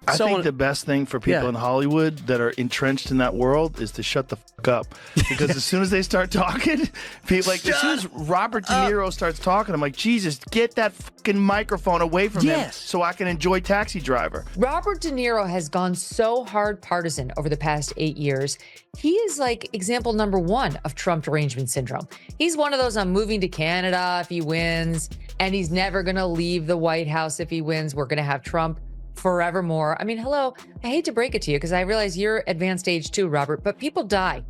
I think the best thing for people in Hollywood that are entrenched in that world is to shut the fuck up. Because as soon as they start talking, people as soon as Robert De Niro starts talking, I'm like, Jesus, get that fucking microphone away from him so I can enjoy Taxi Driver. Robert De Niro has gone so hard partisan over the past 8 years. He is like example number one of Trump derangement syndrome. He's one of those, I'm moving to Canada if he wins, and he's never going to leave the White House if he wins. We're going to have Trump forevermore. I mean, hello, I hate to break it to you because I realize you're advanced age too, Robert, but people die.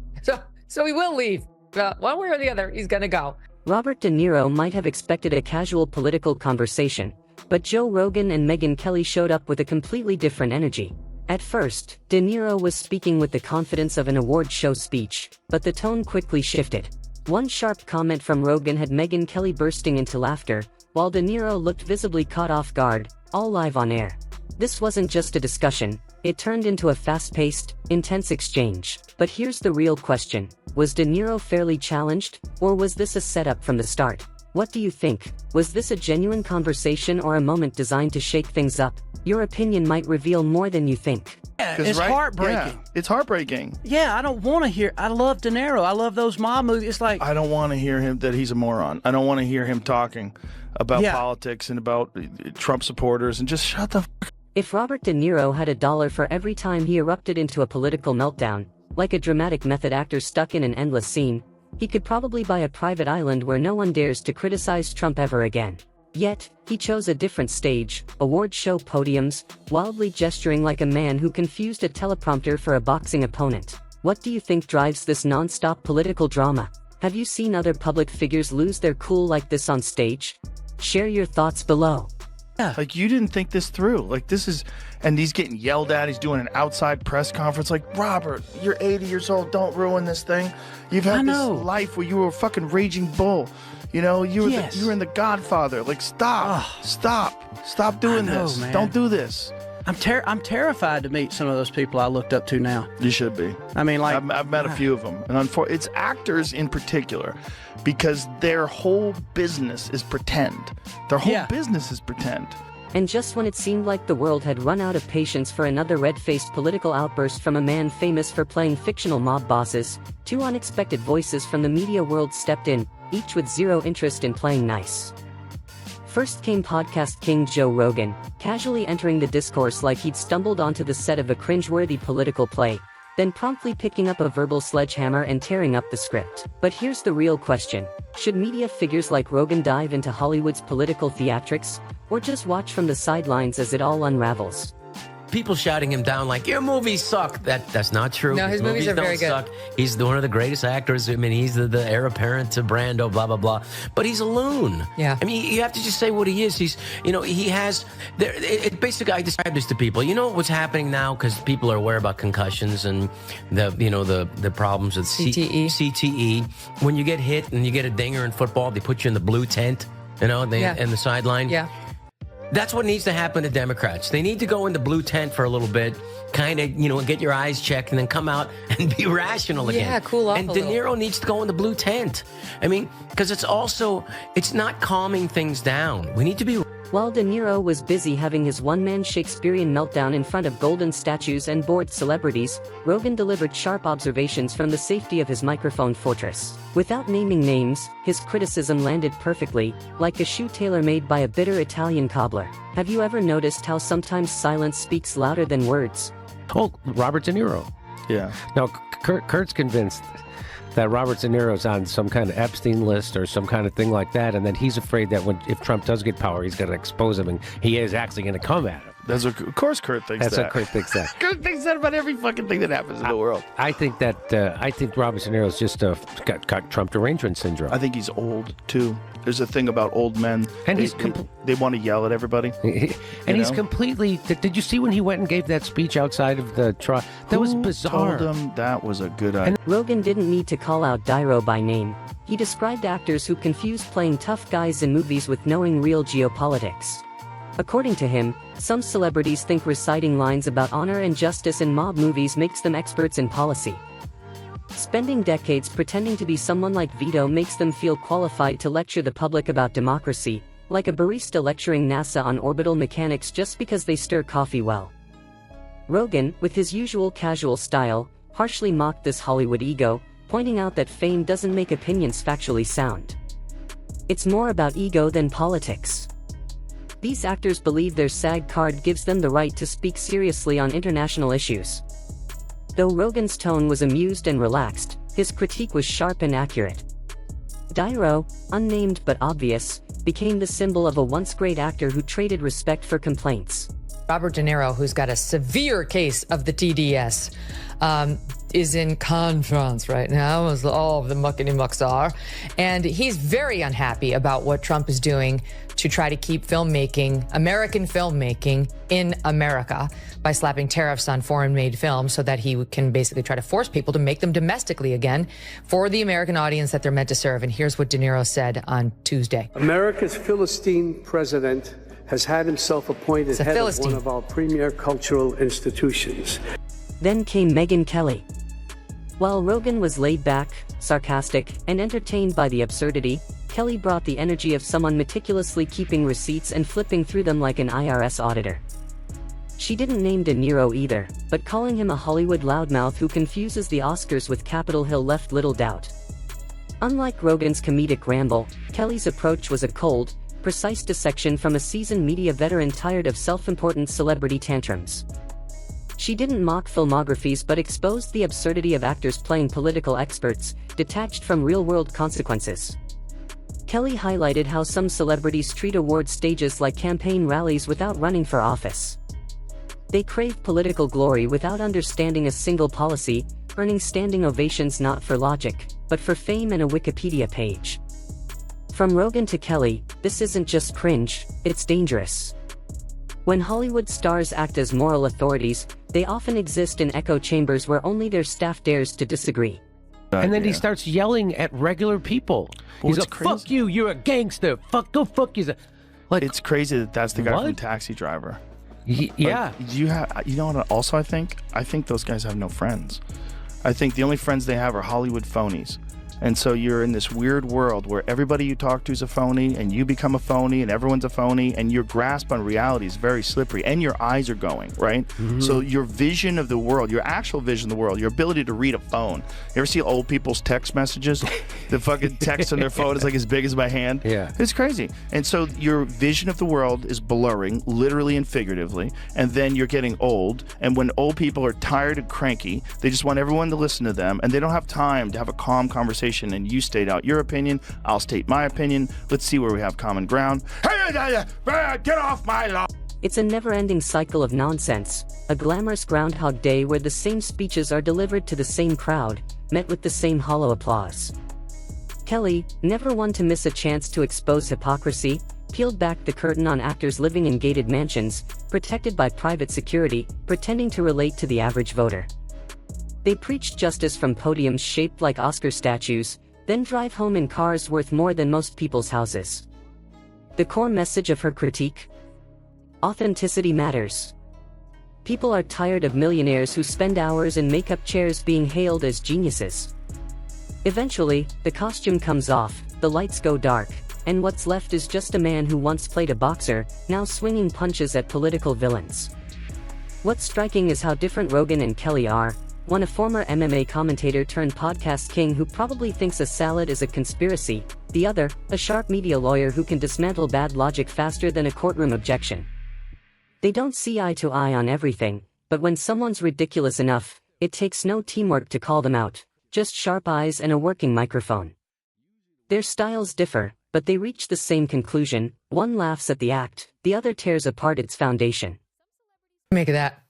So he will leave. One way or the other, he's going to go. Robert De Niro might have expected a casual political conversation, but Joe Rogan and Megyn Kelly showed up with a completely different energy. At first, De Niro was speaking with the confidence of an award show speech, but the tone quickly shifted. One sharp comment from Rogan had Megyn Kelly bursting into laughter, while De Niro looked visibly caught off guard, all live on air. This wasn't just a discussion, it turned into a fast-paced, intense exchange. But here's the real question. Was De Niro fairly challenged, or was this a setup from the start? What do you think? Was this a genuine conversation or a moment designed to shake things up? Your opinion might reveal more than you think. Yeah, it's heartbreaking. Yeah, it's heartbreaking. Yeah, I don't want to hear. I love De Niro. I love those mob movies. It's like, I don't want to hear him that he's a moron. I don't want to hear him talking about politics and about Trump supporters, and just shut the fuck. If Robert De Niro had $1 for every time he erupted into a political meltdown, like a dramatic method actor stuck in an endless scene, he could probably buy a private island where no one dares to criticize Trump ever again. Yet, he chose a different stage, award show podiums, wildly gesturing like a man who confused a teleprompter for a boxing opponent. What do you think drives this non-stop political drama? Have you seen other public figures lose their cool like this on stage? Share your thoughts below. Yeah. Like, you didn't think this through. Like, this is, and he's getting yelled at. He's doing an outside press conference. Like, Robert, you're 80 years old. Don't ruin this thing. You've had this life where you were a fucking raging bull. You know, you were in The Godfather. Like, stop doing this. Man. Don't do this. I'm terrified to meet some of those people I looked up to now. You should be. I mean, like, I've met a few of them, and it's actors in particular, because their whole business is pretend. Their whole business is pretend. And just when it seemed like the world had run out of patience for another red-faced political outburst from a man famous for playing fictional mob bosses, two unexpected voices from the media world stepped in, each with zero interest in playing nice. First came podcast king Joe Rogan, casually entering the discourse like he'd stumbled onto the set of a cringeworthy political play, then promptly picking up a verbal sledgehammer and tearing up the script. But here's the real question. Should media figures like Rogan dive into Hollywood's political theatrics, or just watch from the sidelines as it all unravels? People shouting him down like, your movies suck. That's not true. No, his movies are very good. Suck. He's one of the greatest actors. I mean, he's the heir apparent to Brando, blah, blah, blah. But he's a loon. Yeah. I mean, you have to just say what he is. He's, he has, basically, I describe this to people. You know what's happening now? Because people are aware about concussions and the problems with CTE. When you get hit and you get a dinger in football, they put you in the blue tent, in the sideline. Yeah. That's what needs to happen to Democrats. They need to go into blue tent for a little bit, kind of, get your eyes checked, and then come out and be rational again. Yeah, cool off and a De little. Niro needs to go in the blue tent. I mean, because it's not calming things down. We need to be... While De Niro was busy having his one-man Shakespearean meltdown in front of golden statues and bored celebrities, Rogan delivered sharp observations from the safety of his microphone fortress. Without naming names, his criticism landed perfectly, like a shoe tailor-made by a bitter Italian cobbler. Have you ever noticed how sometimes silence speaks louder than words? Oh, Robert De Niro. Yeah. Now, Kurt's convinced that Robert De Niro's on some kind of Epstein list or some kind of thing like that, and that he's afraid that if Trump does get power, he's going to expose him, and he is actually going to come at him. Of course Kurt thinks that. That's what Kurt thinks that. Kurt thinks that about every fucking thing that happens in the world. I think Robert De Niro's just got Trump derangement syndrome. I think he's old, too. There's a thing about old men. And they want to yell at everybody. He's completely... Did you see when he went and gave that speech outside of the trial? That was bizarre. Told him that was a good idea? Rogan didn't need to call out Dyro by name. He described actors who confused playing tough guys in movies with knowing real geopolitics. According to him, some celebrities think reciting lines about honor and justice in mob movies makes them experts in policy. Spending decades pretending to be someone like Vito makes them feel qualified to lecture the public about democracy, like a barista lecturing NASA on orbital mechanics just because they stir coffee well. Rogan, with his usual casual style, harshly mocked this Hollywood ego, pointing out that fame doesn't make opinions factually sound. It's more about ego than politics. These actors believe their SAG card gives them the right to speak seriously on international issues. Though Rogan's tone was amused and relaxed, his critique was sharp and accurate. De Niro, unnamed but obvious, became the symbol of a once great actor who traded respect for complaints. Robert De Niro, who's got a severe case of the TDS, is in conference right now, as all of the muckety-mucks are. And he's very unhappy about what Trump is doing to try to keep filmmaking, American filmmaking, in America by slapping tariffs on foreign-made films so that he can basically try to force people to make them domestically again for the American audience that they're meant to serve. And here's what De Niro said on Tuesday. America's Philistine president has had himself appointed head of one of our premier cultural institutions. Then came Megyn Kelly. While Rogan was laid back, sarcastic, and entertained by the absurdity, Kelly brought the energy of someone meticulously keeping receipts and flipping through them like an IRS auditor. She didn't name De Niro either, but calling him a Hollywood loudmouth who confuses the Oscars with Capitol Hill left little doubt. Unlike Rogan's comedic ramble, Kelly's approach was a cold, precise dissection from a seasoned media veteran tired of self-important celebrity tantrums. She didn't mock filmographies but exposed the absurdity of actors playing political experts, detached from real-world consequences. Kelly highlighted how some celebrities treat award stages like campaign rallies without running for office. They crave political glory without understanding a single policy, earning standing ovations not for logic, but for fame and a Wikipedia page. From Rogan to Kelly, this isn't just cringe, it's dangerous. When Hollywood stars act as moral authorities, they often exist in echo chambers where only their staff dares to disagree. And then he starts yelling at regular people. Well, He's like, fuck you, you're a gangster. Go fuck you. Like, it's crazy that that's the guy what? from Taxi Driver. Yeah. You know what also I think those guys have no friends. I think the only friends they have are Hollywood phonies. And so you're in this weird world where everybody you talk to is a phony and you become a phony and everyone's a phony and your grasp on reality is very slippery and your eyes are going, right? Mm-hmm. So your vision of the world, your actual vision of the world, your ability to read a phone. You ever see old people's text messages? The fucking text on their phone is like as big as my hand. Yeah. It's crazy. And so your vision of the world is blurring, literally and figuratively, and then you're getting old. And when old people are tired and cranky, they just want everyone to listen to them and they don't have time to have a calm conversation. And you state out your opinion, I'll state my opinion. Let's see where we have common ground. Get off my lawn! It's a never-ending cycle of nonsense, a glamorous Groundhog Day where the same speeches are delivered to the same crowd, met with the same hollow applause. Kelly, never one to miss a chance to expose hypocrisy, peeled back the curtain on actors living in gated mansions, protected by private security, pretending to relate to the average voter. They preach justice from podiums shaped like Oscar statues, then drive home in cars worth more than most people's houses. The core message of her critique? Authenticity matters. People are tired of millionaires who spend hours in makeup chairs being hailed as geniuses. Eventually, the costume comes off, the lights go dark, and what's left is just a man who once played a boxer, now swinging punches at political villains. What's striking is how different Rogan and Kelly are. One a former MMA commentator turned podcast king who probably thinks a salad is a conspiracy, the other, a sharp media lawyer who can dismantle bad logic faster than a courtroom objection. They don't see eye to eye on everything, but when someone's ridiculous enough, it takes no teamwork to call them out, just sharp eyes and a working microphone. Their styles differ, but they reach the same conclusion: one laughs at the act, the other tears apart its foundation. Make of that.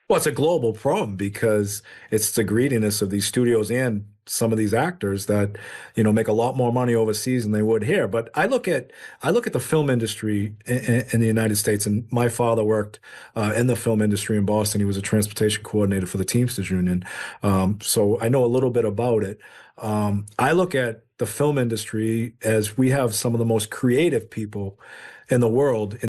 Well, it's a global problem because it's the greediness of these studios and some of these actors that, make a lot more money overseas than they would here. But I look at the film industry in the United States, and my father worked in the film industry in Boston. He was a transportation coordinator for the Teamsters Union. So I know a little bit about it. I look at the film industry as we have some of the most creative people in the world.